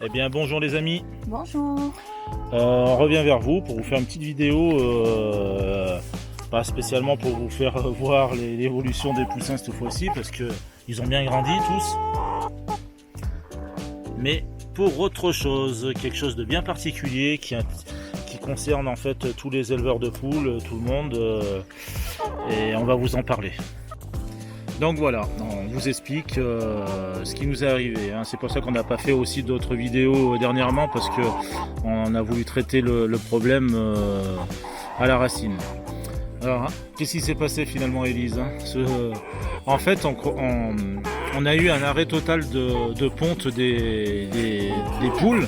Eh bien bonjour les amis, Bonjour. on revient vers vous pour vous faire une petite vidéo, pas spécialement pour vous faire voir l'évolution des poussins cette fois-ci parce que ils ont bien grandi tous, mais pour autre chose, quelque chose de bien particulier qui concerne en fait tous les éleveurs de poules, tout le monde, et on va vous en parler. Donc voilà, on vous explique ce qui nous est arrivé. Hein. C'est pour ça qu'on n'a pas fait aussi d'autres vidéos dernièrement parce que on a voulu traiter le problème à la racine. Alors, hein, qu'est-ce qui s'est passé finalement, Élise, hein? En fait, on a eu un arrêt total de ponte des poules.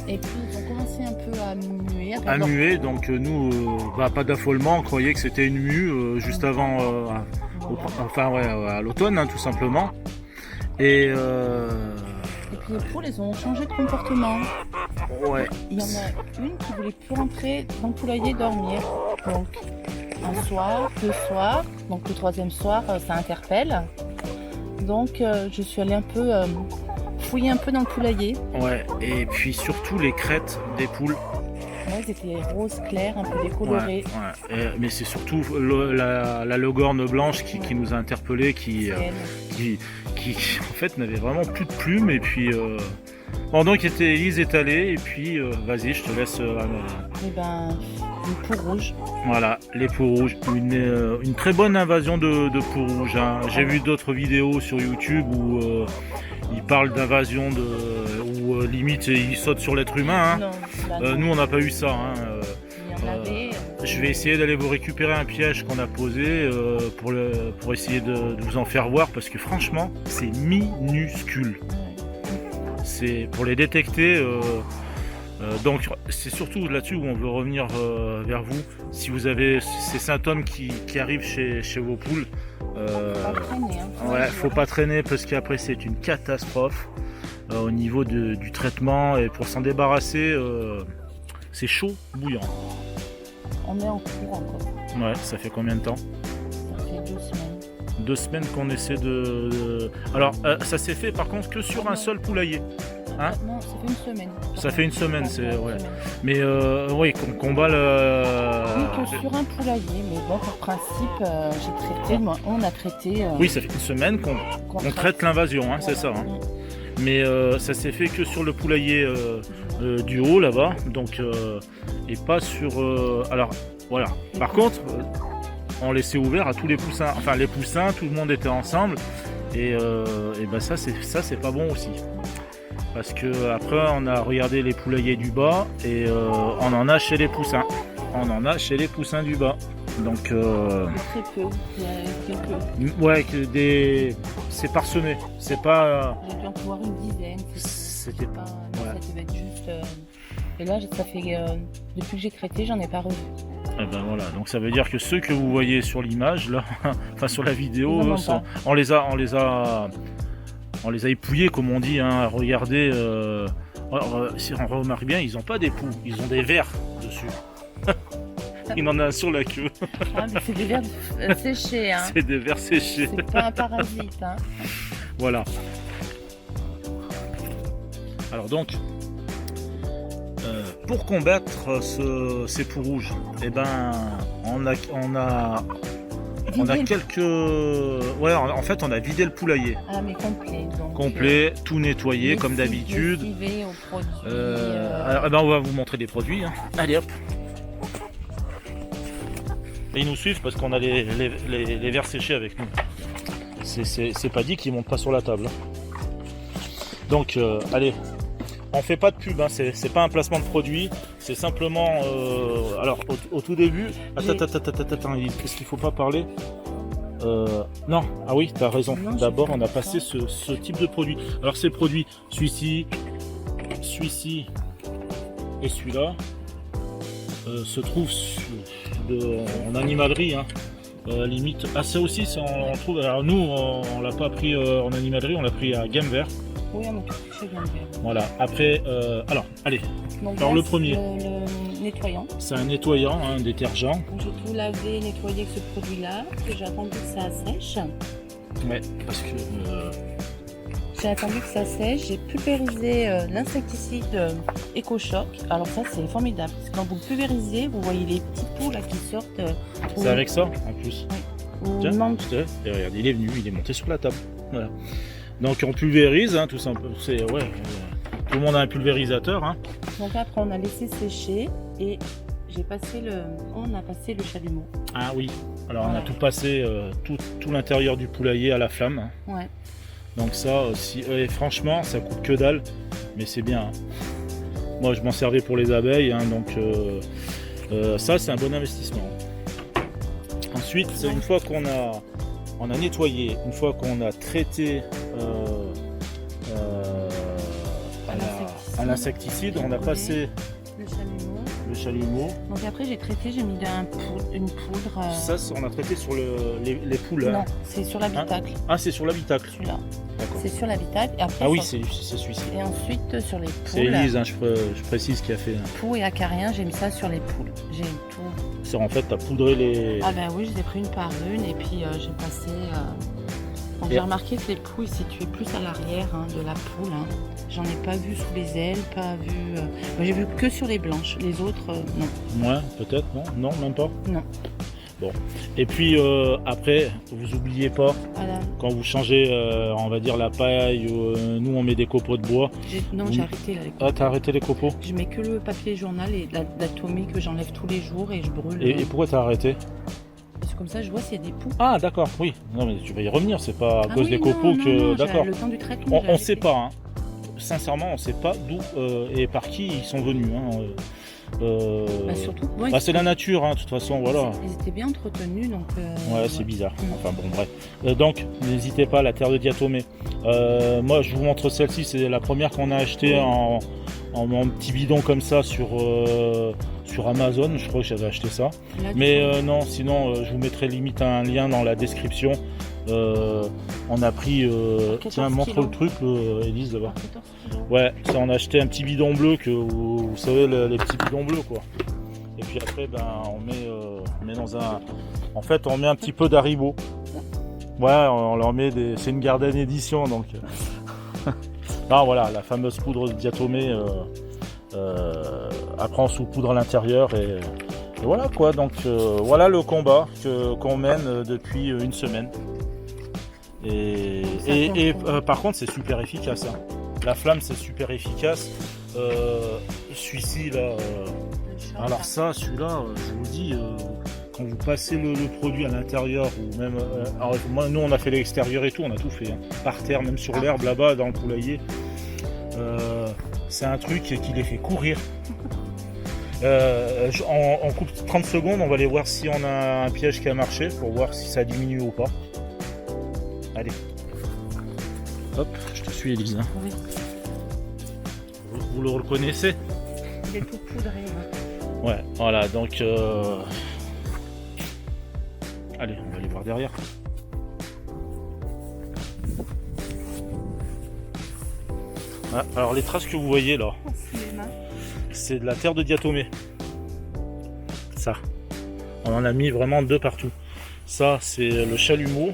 Et puis ils ont commencé un peu à muer. À muer, donc nous, pas d'affolement, on croyait que c'était une mue juste avant, à l'automne, hein, tout simplement. Et puis les poules, elles ont changé de comportement. Ouais. Il y en a une qui voulait plus rentrer dans le poulailler dormir. Donc un soir, deux soirs, donc le troisième soir, ça interpelle. Donc je suis allée un peu fouiller un peu dans le poulailler. Ouais, et puis surtout les crêtes des poules. Ouais, c'était rose clair, un peu décoloré. Ouais. Mais c'est surtout la logorne blanche qui nous a interpellés, qui en fait n'avait vraiment plus de plumes. Et puis pendant qu'Élise est allée, et puis vas-y, je te laisse. Et ben, une peau rouge. Voilà, les peaux rouges, une très bonne invasion de peaux rouges. Hein. J'ai vu d'autres vidéos sur YouTube où ils parlent d'invasion où limite ils sautent sur l'être humain. Hein. Non, non. Nous on n'a pas eu ça. Hein. Il y en avait. Je vais essayer d'aller vous récupérer un piège qu'on a posé pour essayer de vous en faire voir parce que franchement c'est minuscule. C'est pour les détecter. Donc c'est surtout là-dessus où on veut revenir vers vous. Si vous avez ces symptômes qui arrivent chez vos poules, Faut pas traîner, hein. Faut pas traîner parce qu'après c'est une catastrophe au niveau du traitement et pour s'en débarrasser, c'est chaud, bouillant. On est en cours encore. Ouais, ça fait combien de temps? Ça fait 2 semaines. 2 semaines qu'on essaie Alors ça s'est fait par contre que sur un seul poulailler. Hein? Non, ça fait une semaine. Ça fait une semaine, c'est ouais. Mais qu'on combat Oui, que sur un poulailler, mais bon, par principe, j'ai traité, on a traité. Oui, ça fait une semaine qu'on traite l'invasion, hein, voilà. C'est ça. Hein. Mais ça s'est fait que sur le poulailler du haut là-bas, donc et pas sur. Alors voilà. Par contre, on laissait ouvert à tous les poussins. Enfin, les poussins, tout le monde était ensemble, et ben ça c'est pas bon aussi. Parce que après on a regardé les poulaillers du bas et on en a chez les poussins. On en a chez les poussins du bas. Donc très peu, il y a quelques. Ouais, c'est parsemé. C'est pas. J'ai dû en voir une dizaine. C'était pas. Ouais. Ça devait être juste. Et là, ça fait depuis que j'ai traité, j'en ai pas revu. Et ben voilà. Donc ça veut dire que ceux que vous voyez sur l'image là, enfin sur la vidéo, on les a épouillés comme on dit, hein, regardez, si on remarque bien, ils n'ont pas des poux, ils ont des vers dessus. Il en a un sur la queue. Ah, mais c'est des vers séchés. Hein. C'est des vers séchés. C'est pas un parasite. Hein. Voilà. Alors donc, pour combattre ces poux rouges, eh ben, on a quelques. Ouais, en fait, on a vidé le poulailler. Ah, mais complet. Donc, complet, tout nettoyé comme d'habitude. Alors, on va vous montrer les produits. Hein. Allez hop. Et ils nous suivent parce qu'on a les verres séchés avec nous. C'est pas dit qu'ils montent pas sur la table. Donc, allez. On fait pas de pub, hein. C'est pas un placement de produit, c'est simplement. Alors au tout début. Attends, qu'est-ce qu'il faut pas parler? Non, ah oui, t'as raison. D'abord, on a passé ce type de produit. Alors ces produits, celui-ci et celui-là se trouvent en animalerie. Hein. Limite, ça aussi, on trouve. Alors nous, on l'a pas pris en animalerie, on l'a pris à Gamme Vert. Oui, on a tout fait Gamme Vert. Voilà. Après, alors, allez. Donc, alors le premier. Le nettoyant. C'est un nettoyant, un détergent. J'ai tout lavé, nettoyé avec ce produit-là, que j'ai attendu que ça sèche. Ouais, parce que j'ai attendu que ça sèche, j'ai pulvérisé l'insecticide EcoShock. Alors ça c'est formidable, parce que quand vous le pulvérisez, vous voyez les petits poux là qui sortent. C'est avec ça en plus. Ou Tiens, manque. et regarde, il est venu, il est monté sur la table. Voilà. Donc on pulvérise, hein, tout simplement. C'est ouais, tout le monde a un pulvérisateur. Hein. Donc après on a laissé sécher et on a passé le chalumeau. Ah oui. Alors on a Voilà. tout passé, tout l'intérieur du poulailler à la flamme. Hein. Ouais. Donc ça, et franchement, ça coûte que dalle, mais c'est bien. Hein. Moi, je m'en servais pour les abeilles, hein, donc ça, c'est un bon investissement. Ensuite, c'est une fois on a nettoyé, une fois qu'on a traité à l'insecticide, on a passé Le chalumeau. le chalumeau. Donc après j'ai traité, j'ai mis une poudre. Ça, on a traité sur les poules. Non, Hein. c'est sur l'habitacle. Ah, c'est sur l'habitacle. Celui-là. D'accord. C'est sur l'habitacle. Et après, Ah oui, sur- c'est celui-ci. Et ensuite sur les C'est poules. Elise, hein, je précise, qui a fait. Poux et acariens, j'ai mis ça sur les poules. J'ai tout. C'est en fait, tu as poudré les. Ah ben oui, je les ai pris une par une et puis j'ai passé. Donc, Et- j'ai remarqué que les poux ils se situaient plus à l'arrière de la poule. Hein. J'en ai pas vu sous les ailes, pas vu. Moi, j'ai vu que sur les blanches. Les autres, non. Ouais, peut-être, non? Non, même pas? Non. Bon. Et puis après, vous oubliez pas, Voilà. quand vous changez, on va dire, la paille, nous on met des copeaux de bois. Non, Oui. j'ai arrêté là. Les Ah, t'as arrêté les copeaux? Je mets que le papier journal et la tomie que j'enlève tous les jours et je brûle. Et pourquoi t'as arrêté? Parce que comme ça, je vois s'il y a des poux. Ah, d'accord, oui. Non, mais tu vas y revenir, c'est pas à Ah cause oui, des non, copeaux non, que. non, D'accord. Le temps du traitement. On j'ai ne arrêté. sait pas, hein. Sincèrement, on sait pas d'où et par qui ils sont venus. Hein. Bah, surtout, ouais, Bah, c'est la nature, hein, de toute façon, voilà. Ils étaient bien entretenus, donc. Ouais, c'est bizarre. Mm. Enfin bon, bref. Donc, n'hésitez pas, la terre de diatomée. Moi, je vous montre celle-ci, c'est la première qu'on a achetée en petit bidon comme ça sur Amazon. Je crois que j'avais acheté ça. Là, tu Mais vois, non, sinon, je vous mettrai limite un lien dans la description. On a pris. 14 Tiens, montre kilos. le truc, Elise, là-bas. 14 kilos. Ouais, ça, on a acheté un petit bidon bleu, que vous savez, les petits bidons bleus, quoi. Et puis après, ben, on met dans un. En fait, on met un petit peu d'Haribo. Ouais, on leur met des. C'est une Garden édition, donc. Non, voilà, la fameuse poudre de diatomée. Après, on sous-poudre à l'intérieur et voilà quoi. Donc, voilà le combat qu'on mène depuis une semaine. Et par contre, c'est super efficace. Hein. La flamme, c'est super efficace. Celui-ci, là. Alors ça, celui-là, je vous dis, quand vous passez le produit à l'intérieur, ou même, alors, moi, nous on a fait l'extérieur et tout, on a tout fait, hein. Par terre, même sur l'herbe là-bas, dans le poulailler, c'est un truc qui les fait courir. On coupe 30 secondes, on va aller voir si on a un piège qui a marché, pour voir si ça diminue ou pas. Allez. Hop, je te suis Elise. Hein. Oui, Vous le reconnaissez? il est tout poudré. Hein. Ouais, voilà, donc allez, on va aller voir derrière. Ah, alors les traces que vous voyez là, c'est de la terre de diatomée. Ça. On en a mis vraiment deux partout. Ça, c'est le chalumeau.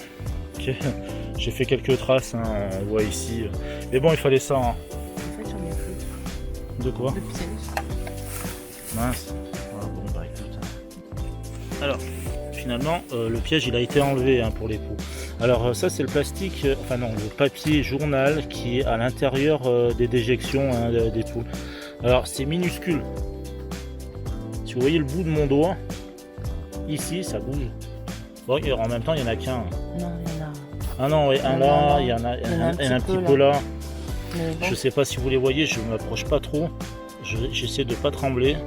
J'ai fait quelques traces, hein, on voit ici. Mais bon, il fallait ça. Hein. En fait, j'en ai plus De quoi? de pièges. Mince. Ah, bon, bah écoute. Alors, finalement, le piège il a été enlevé, hein, pour les poux. Alors ça c'est le plastique, enfin non, le papier journal qui est à l'intérieur des déjections, hein, des poules. Alors c'est minuscule. Si vous voyez le bout de mon doigt, ici ça bouge. Bon, et en même temps il n'y en a qu'un. Non, il y en a. Ah non, oui, un là, il y en a un petit peu là. Mais bon, Je sais pas si vous les voyez, je m'approche pas trop. J'essaie de pas trembler.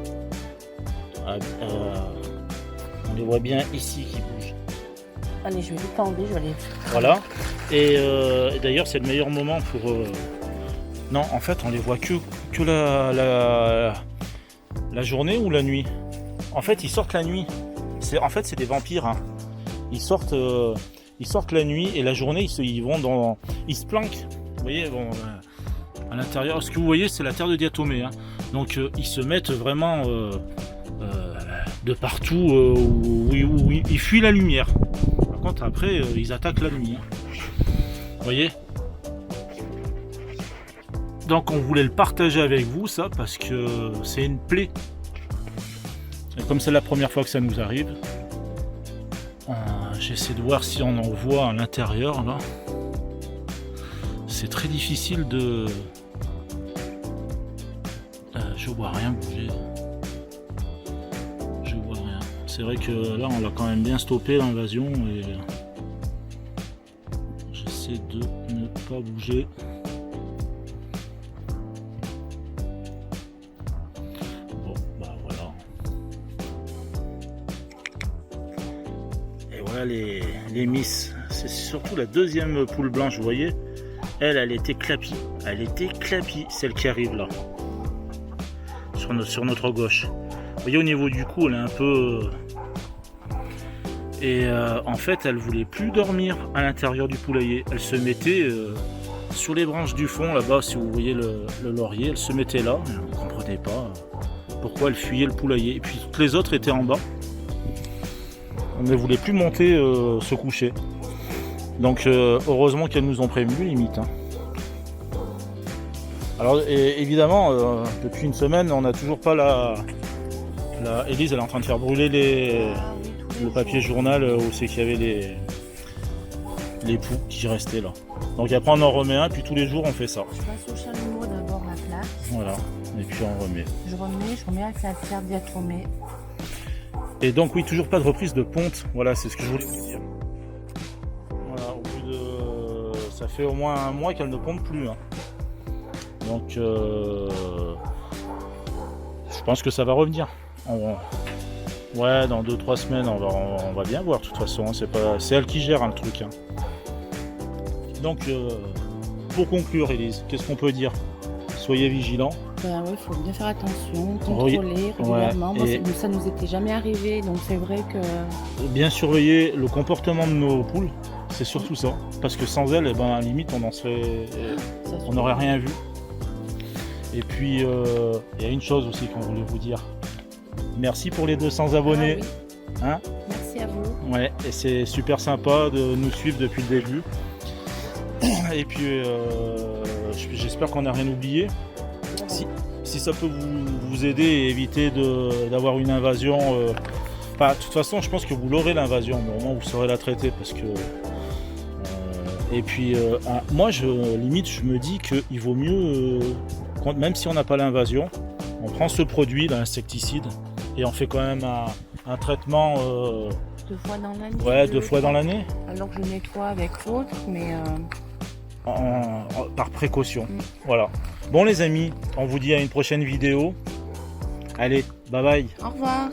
On les voit bien ici qui bougent. allez, je vais vite enlever, je vais aller. Voilà. Et d'ailleurs, c'est le meilleur moment pour. Non, en fait, on les voit que la journée ou la nuit. En fait, ils sortent la nuit. En fait, c'est des vampires. Hein. Ils sortent la nuit et la journée, ils se planquent. Vous voyez, bon, à l'intérieur. Ce que vous voyez, c'est la terre de diatomée. Hein. Donc, ils se mettent vraiment de partout où ils fuient la lumière. Par contre, après, ils attaquent la nuit. Hein. Vous voyez? Donc on voulait le partager avec vous, ça, parce que c'est une plaie. Et comme c'est la première fois que ça nous arrive, j'essaie de voir si on en voit à l'intérieur là. C'est très difficile de... je vois rien bouger. Je vois rien. C'est vrai que là on l'a quand même bien stoppé l'invasion et j'essaie de ne pas bouger. Bon, bah voilà. Et voilà les miss. C'est surtout la deuxième poule blanche, vous voyez. Elle était clapie. Elle était clapie, celle qui arrive là. Sur notre gauche. Vous voyez au niveau du cou, elle est un peu... Et en fait, elle voulait plus dormir à l'intérieur du poulailler. Elle se mettait sur les branches du fond, là-bas, si vous voyez le laurier. Elle se mettait là. Je ne comprenais pas pourquoi elle fuyait le poulailler. Et puis toutes les autres étaient en bas. On ne voulait plus monter, se coucher. Donc heureusement qu'elles nous ont prévenu limite. Hein. Alors évidemment, depuis une semaine, on n'a toujours pas la... Élise, elle est en train de faire brûler le papier journal où c'est qu'il y avait les poux qui restaient là. Donc après on en remet un, puis tous les jours on fait ça. Je passe au chalumeau d'abord la plaque. Voilà, et puis on remet. Je remets avec la terre diatomée. Et donc oui, toujours pas de reprise de ponte. Voilà, c'est ce que je voulais vous dire. Voilà, au bout de... Ça fait au moins un mois qu'elle ne ponte plus. Hein. Donc je pense que ça va revenir. Ouais, dans 2-3 semaines, on va bien voir de toute façon. Hein. C'est elle qui gère hein, le truc. Hein. Donc pour conclure, Élise, qu'est-ce qu'on peut dire? Soyez vigilants. Ben oui, il faut bien faire attention, contrôler régulièrement. Ouais, Bon, ça nous était jamais arrivé, donc c'est vrai que... Bien surveiller le comportement de nos poules, c'est surtout ça. Parce que sans elles, eh ben, à la limite, on n'aurait rien vu. Et puis, il y a une chose aussi qu'on voulait vous dire. Merci pour les 200 abonnés. Ah, oui. Hein? Merci à vous. Ouais, et c'est super sympa de nous suivre depuis le début. Et puis, j'espère qu'on n'a rien oublié. Si ça peut vous aider et éviter d'avoir une invasion... de toute façon, je pense que vous l'aurez l'invasion, mais au moins vous saurez la traiter parce que... et puis, moi, limite, je me dis qu'il vaut mieux... même si on n'a pas l'invasion, on prend ce produit, l'insecticide, et on fait quand même un traitement 2 fois dans l'année. Ouais, 2 fois dans l'année. Alors que je nettoie avec l'autre, mais... par précaution. Voilà. Bon les amis, on vous dit à une prochaine vidéo. Allez, bye bye. Au revoir.